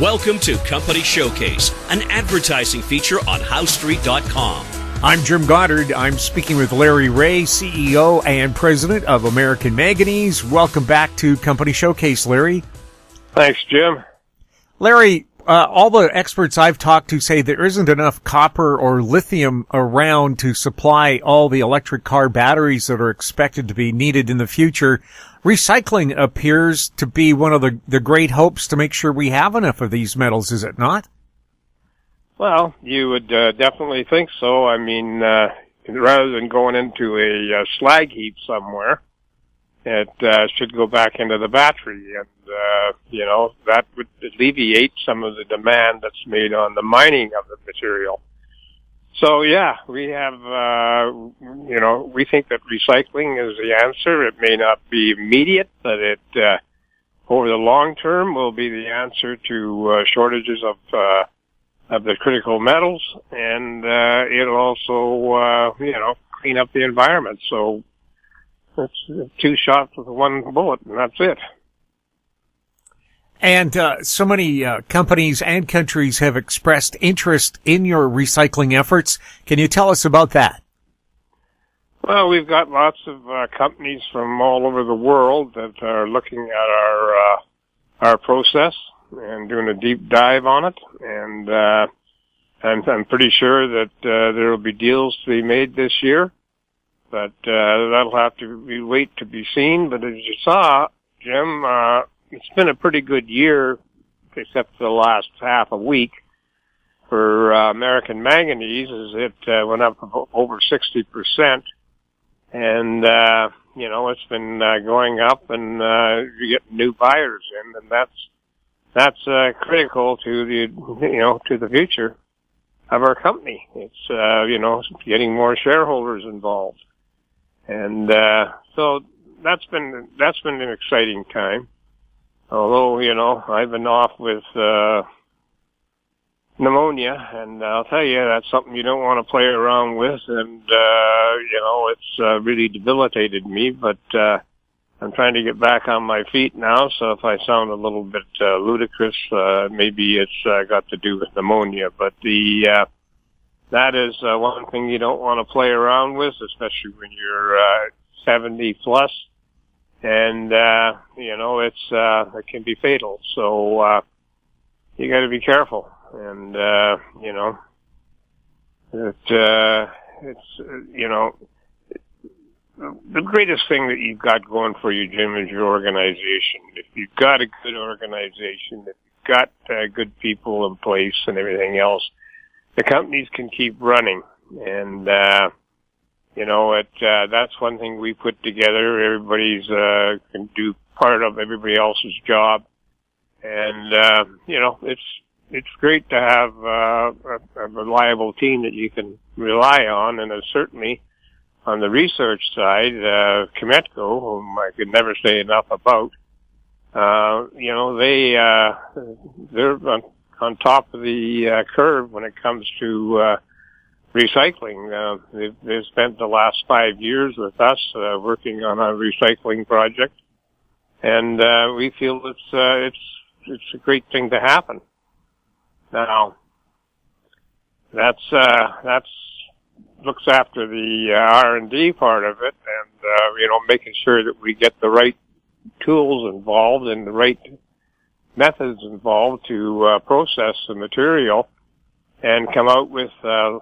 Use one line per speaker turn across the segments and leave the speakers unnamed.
Welcome to Company Showcase, an advertising feature on HowStreet.com.
I'm Jim Goddard. I'm speaking with Larry Reaugh, CEO and President of American Manganese. Welcome back to Company Showcase, Larry.
Thanks, Jim.
Larry, all the experts I've talked to say there isn't enough copper or lithium around to supply all the electric car batteries that are expected to be needed in the future. Recycling appears to be one of the great hopes to make sure we have enough of these metals, is it not?
Well, you would definitely think so. I mean, rather than going into a slag heap somewhere, it should go back into the battery, and that would alleviate some of the demand that's made on the mining of the material. So yeah, we have we think that recycling is the answer. It may not be immediate, but it over the long term will be the answer to shortages of the critical metals, and it'll also clean up the environment. So it's two shots with one bullet, and that's it.
And so many companies and countries have expressed interest in your recycling efforts. Can you tell us about that?
Well, we've got lots of companies from all over the world that are looking at our process and doing a deep dive on it. And I'm pretty sure that there will be deals to be made this year. But that'll have to wait to be seen. But as you saw, Jim, it's been a pretty good year, except for the last half a week, for American Manganese, as it went up over 60%. And, it's been going up, and you get new buyers in, and that's critical to the future of our company. It's, getting more shareholders involved. And so that's been an exciting time. Although, I've been off with pneumonia, and I'll tell you, that's something you don't want to play around with, and, it's really debilitated me, but I'm trying to get back on my feet now, so if I sound a little bit ludicrous, maybe it's got to do with pneumonia, but that is one thing you don't want to play around with, especially when you're 70 plus. And, it can be fatal. So, you gotta be careful. And, the greatest thing that you've got going for you, Jim, is your organization. If you've got a good organization, if you've got good people in place and everything else, the companies can keep running. And, that's one thing we put together. Everybody's can do part of everybody else's job, and it's great to have a reliable team that you can rely on. And certainly on the research side, Cometco, whom I could never say enough about, they're on top of the curve when it comes to recycling. They've spent the last 5 years with us working on a recycling project, and we feel it's a great thing to happen. Now, that's looks after the R&D part of it, and making sure that we get the right tools involved and the right methods involved to process the material and come out with as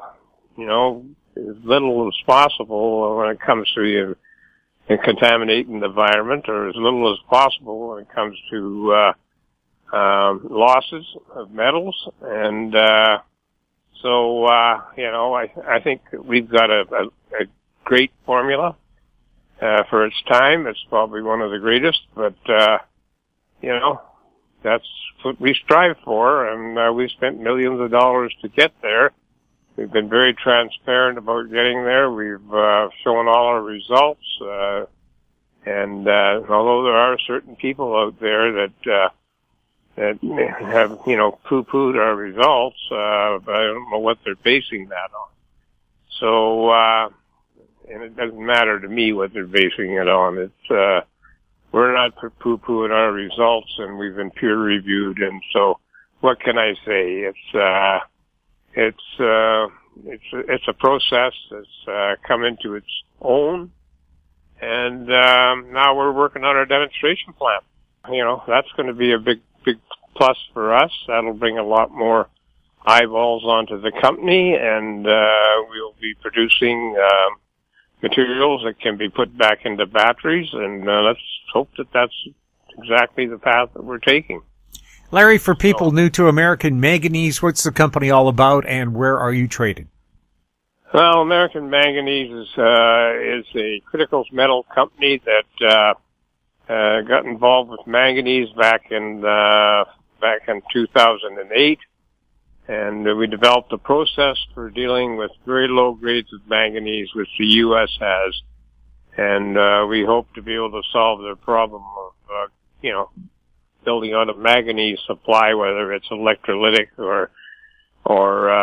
little as possible when it comes to contaminating the environment, or as little as possible when it comes to losses of metals. And I think we've got a great formula for its time. It's probably one of the greatest, but that's what we strive for, and we've spent millions of dollars to get there. We've been very transparent about getting there. We've shown all our results, and although there are certain people out there that have poo-pooed our results, but I don't know what they're basing that on. So, and it doesn't matter to me what they're basing it on. It's we're not poo-pooing our results, and we've been peer-reviewed, and so what can I say? It's a process that's come into its own, and now we're working on our demonstration plant. You know, that's going to be a big plus for us. That'll bring a lot more eyeballs onto the company, and we'll be producing materials that can be put back into batteries, and let's hope that that's exactly the path that we're taking.
Larry, for people new to American Manganese, what's the company all about, and where are you traded?
Well, American Manganese is a critical metal company that got involved with manganese back in 2008, and we developed a process for dealing with very low grades of manganese, which the U.S. has, and we hope to be able to solve the problem of building out a manganese supply, whether it's electrolytic or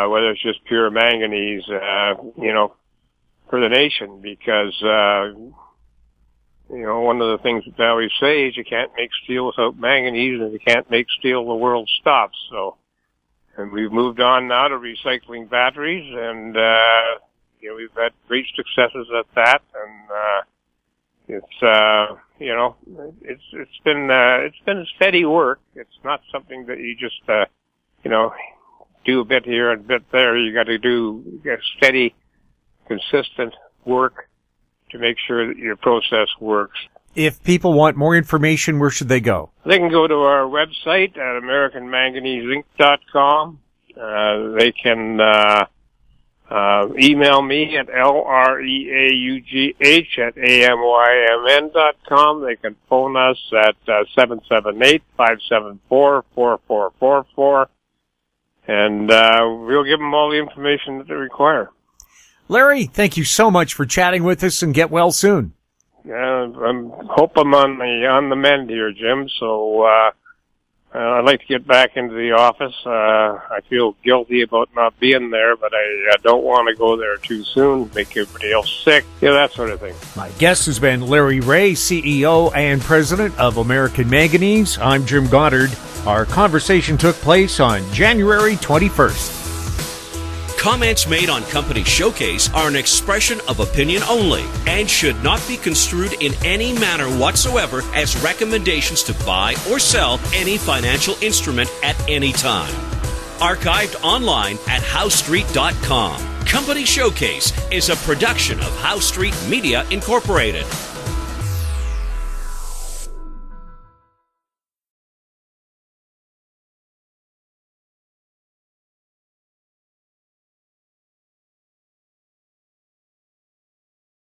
whether it's just pure manganese, for the nation, because, one of the things that I always say is you can't make steel without manganese, and if you can't make steel, the world stops. So, and we've moved on now to recycling batteries, and, we've had great successes at that, and, it's been steady work. It's not something that you just, do a bit here and a bit there. You got to do steady, consistent work to make sure that your process works.
If people want more information, where should they go?
They can go to our website at AmericanManganeseInc.com. They can email me at LREAUGH@AMYMN.com. They can phone us at 778-574-4444. And we'll give them all the information that they require.
Larry, thank you so much for chatting with us, and get well soon.
I hope I'm on the mend here, Jim. So I'd like to get back into the office. I feel guilty about not being there, but I don't want to go there too soon, make everybody else sick, that sort of thing.
My guest has been Larry Reaugh, CEO and President of American Manganese. I'm Jim Goddard. Our conversation took place on January 21st.
Comments made on Company Showcase are an expression of opinion only and should not be construed in any manner whatsoever as recommendations to buy or sell any financial instrument at any time. Archived online at HowStreet.com. Company Showcase is a production of How Street Media Incorporated.